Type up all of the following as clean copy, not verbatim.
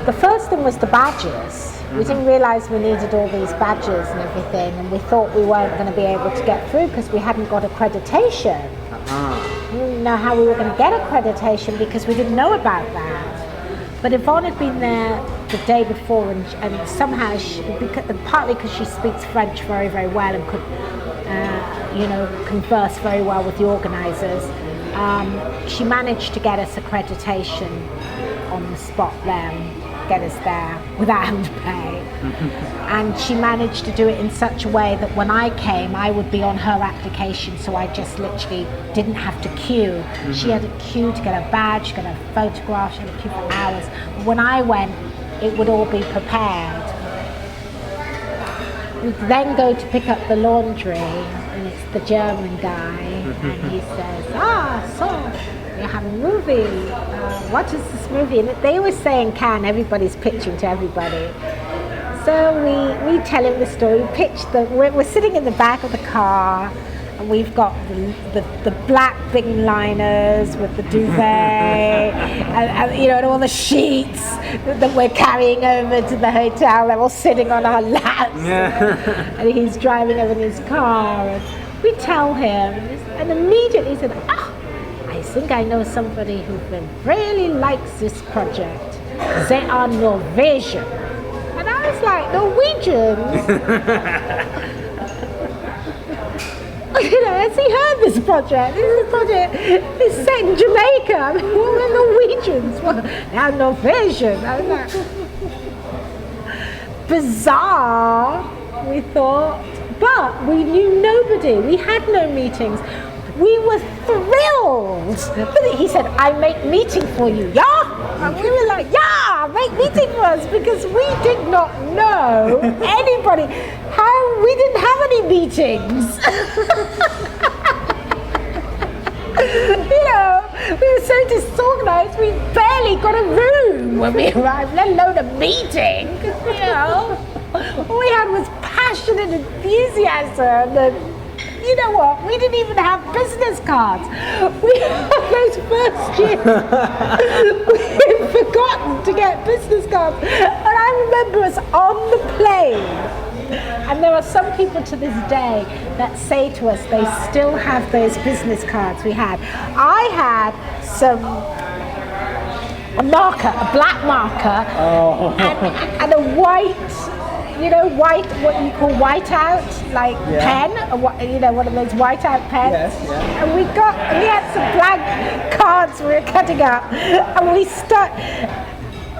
the first thing was the badges. We didn't realise we needed all these badges and everything, and we thought we weren't going to be able to get through because we hadn't got accreditation. We didn't know how we were going to get accreditation because we didn't know about that. But Yvonne had been there the day before, and somehow, partly because she speaks French very, very well and could, converse very well with the organisers, she managed to get us accreditation on the spot then, get us there without having to pay. And she managed to do it in such a way that when I came, I would be on her application, so I just literally didn't have to queue. She had a queue to get a badge, get a photograph, she had a queue for hours. But when I went, it would all be prepared. We then go to pick up the laundry, and it's the German guy, and he says, so you have a movie. What is this movie? And they always say in Cannes, everybody's pitching to everybody. So we tell him the story. We pitch we're sitting in the back of the car, and we've got the black bing liners with the duvet, and all the sheets that we're carrying over to the hotel. They're all sitting on our laps, and he's driving over in his car. And we tell him, and immediately he said, I think I know somebody who really likes this project. They are Norwegian. And I was like, Norwegians? Has he heard this project? This project is set in Jamaica. I mean, we're Norwegians. Well, they're Norwegian. I was like, bizarre, we thought. But we knew nobody. We had no meetings. We were thrilled. But he said, I make meeting for you, yeah? And we were like, yeah, make meeting for us, because we did not know anybody. We didn't have any meetings. We were so disorganized, we barely got a room when we arrived, let alone a meeting. All we had was passion and enthusiasm, and you know what? We didn't even have business cards. Those first years, we had forgotten to get business cards. And I remember us on the plane. And there are some people to this day that say to us they still have those business cards we had. I had a black marker, and a white, what you call whiteout, pen, one of those whiteout pens. Yes. And we had some blank cards we were cutting out, and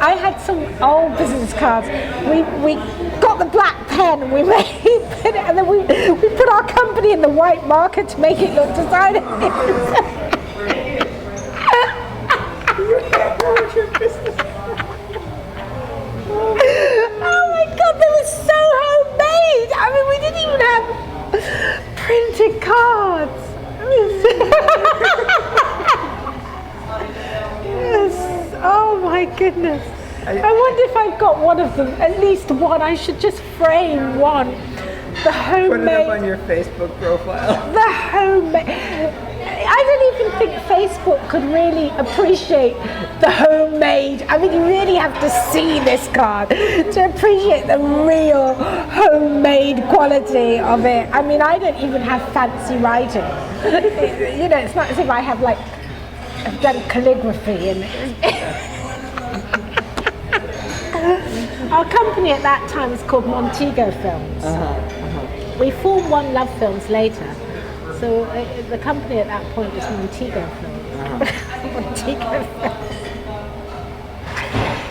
I had some old business cards. We got the black pen, and we made it, and then we put our company in the white marker to make it look designer. Oh my God, they were so homemade. I mean, we didn't even have printed cards. Yes. Oh my goodness. I wonder if I've got one of them, at least one. I should just frame one. The homemade. Put it up on your Facebook profile. The homemade. I don't even think Facebook could really appreciate the homemade. I mean, you really have to see this card to appreciate the real homemade quality of it. I mean, I don't even have fancy writing. It's not as if I have I've done calligraphy in it. Our company at that time was called Montego Films. We formed One Love Films later. So the company at that point was Montego Films. Montego Films.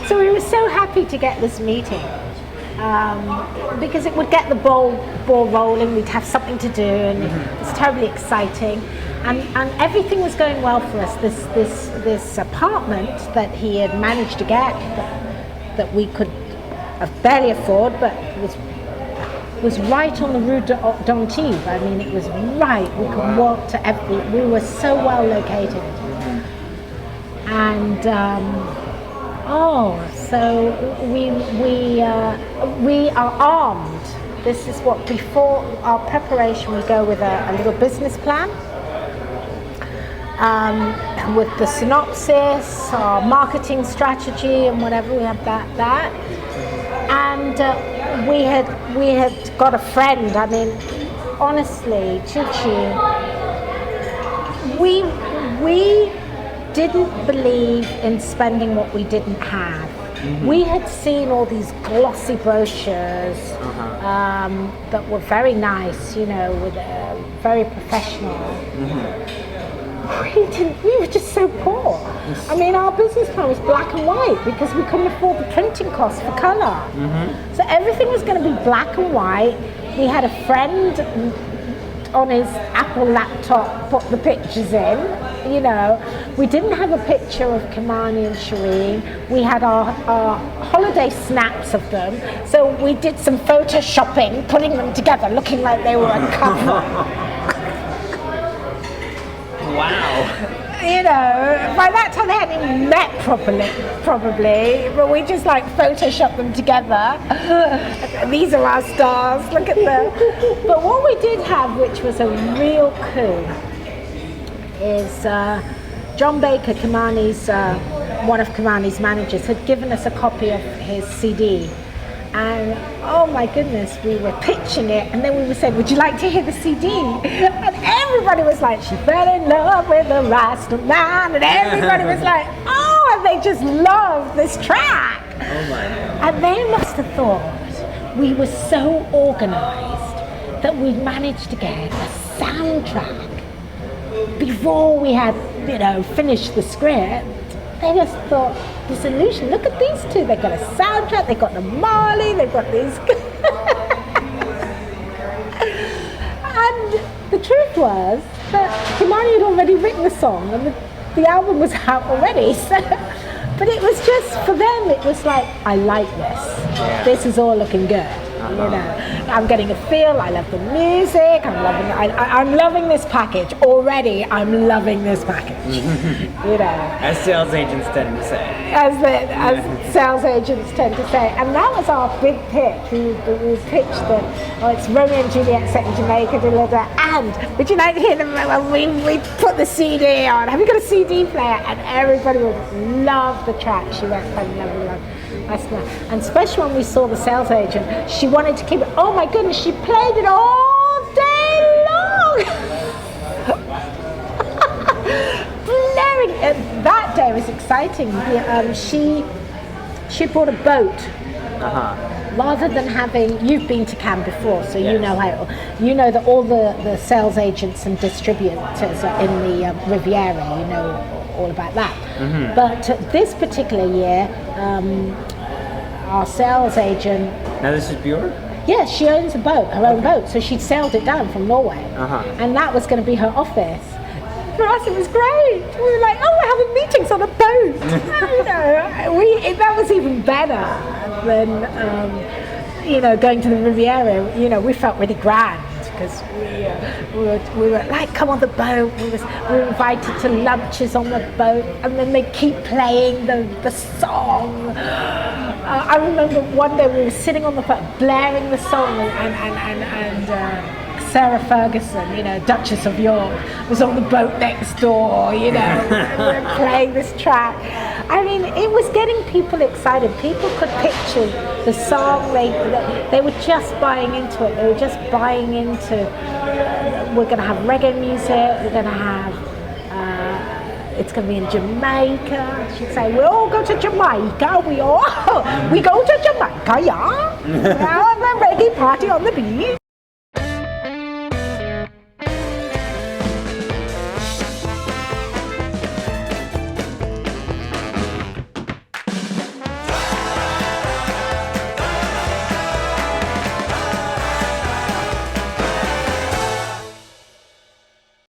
So we were so happy to get this meeting because it would get the ball rolling. We'd have something to do, and it was terribly exciting. And everything was going well for us. This apartment that he had managed to get that we could barely afford, but was right on the Rue d'Antibes. I mean, it was right. We could walk to we were so well located. And so we are armed. This is what, before our preparation, we go with a little business plan. with the synopsis, our marketing strategy, and whatever. We had that, and we had got a friend. I mean, honestly, Chichi, we didn't believe in spending what we didn't have. We had seen all these glossy brochures that were very nice, with very professional. We were just so poor. I mean, our business plan was black and white because we couldn't afford the printing costs for colour. So everything was going to be black and white. We had a friend on his Apple laptop put the pictures in. We didn't have a picture of Kimani and Shireen. We had our holiday snaps of them. So we did some photoshopping, putting them together, looking like they were a couple. Wow. By that time they hadn't even met properly, probably, but we just photoshopped them together. These are our stars, look at them. But what we did have, which was a real coup, is John Baker, one of Kimani's managers, had given us a copy of his CD. And oh my goodness, we were pitching it, and then we were saying, would you like to hear the CD? And everybody was like, she fell in love with the Rasta man, and everybody was like, oh, and they just loved this track. Oh my God. And they must have thought we were so organized that we managed to get a soundtrack before we had, finished the script. They just thought, this illusion, look at these two, they've got a soundtrack, they've got the Mali, they've got these. And the truth was that Kimani had already written the song and the album was out already. So, but it was just, for them, it was like, I like this. Yeah. This is all looking good. I'm getting a feel. I love the music. I'm loving this package already. I'm loving this package. As sales agents tend to say. As sales agents tend to say, and that was our big pitch. We pitched that it's Romeo and Juliet set in Jamaica, and would you like to hear them? We put the CD on. Have you got a CD player? And everybody would love the track. She went from love. And especially when we saw the sales agent, she wanted to keep it. Oh my goodness, she played it all day long. Blaring. That day was exciting. She bought a boat. Rather than having, you've been to Cannes before, so yes. you know that all the sales agents and distributors are in the Riviera. All about that. But this particular year, our sales agent. Now this is Björk? Yes, she owns a boat, her own boat, so she'd sailed it down from Norway, and that was going to be her office. For us, it was great. We were like, oh, we're having meetings on a boat. That was even better than going to the Riviera. We felt really grand. Because we were like, come on the boat. We were invited to lunches on the boat, and then they keep playing the song. I remember one day we were sitting on the boat, blaring the song, and Sarah Ferguson, Duchess of York, was on the boat next door. We were playing this track. I mean, it was getting people excited. People could picture the song. They were just buying into it. They were just buying into, we're going to have reggae music, we're going to have, it's going to be in Jamaica. She'd say, we all go to Jamaica, we go to Jamaica, yeah. We'll have a reggae party on the beach.